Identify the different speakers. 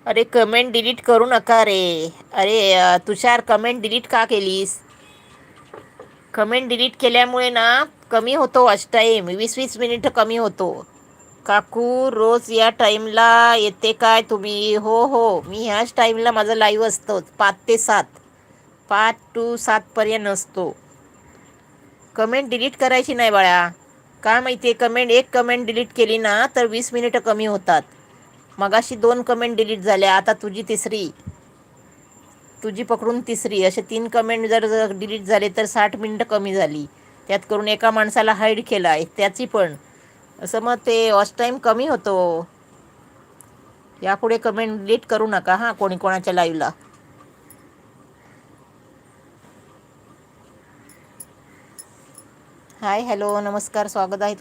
Speaker 1: अरे comment delete करू नका रे. अरे तुषार, कमेंट डिलीट का केलीस? कमेंट डिलीट केल्यामुळे ना कमी होतो वॉच टाईम, 20-20 मिनिटं कमी होतो. काकू, रोज या टाईमला येते काय तुम्ही? हो हो, मी ह्याच टाईमला माझं लाईव्ह असतं, 5 ते 7, 5 to 7 असतो. कमेंट डिलीट करायची नाही बाळा. का माहिती आहे, एक कमेंट डिलीट केली ना तर 20 मिनिटं कमी होतात. मगाशी 2 कमेंट डिलीट झाल्या, आता तुझी पकडून तिसरी, असे 3 कमेंट जर डिलीट झाले तर 60 मिनिटं कमी झाली. त्यात करून एका माणसाला हाईड केला आहे त्याची पण, असं मग ते वॉच टाईम कमी होतो. यापुढे कमेंट डिलीट करू नका हां, कोणी कोणाच्या लाईव्हला. हाय, हॅलो, नमस्कार, स्वागत आहे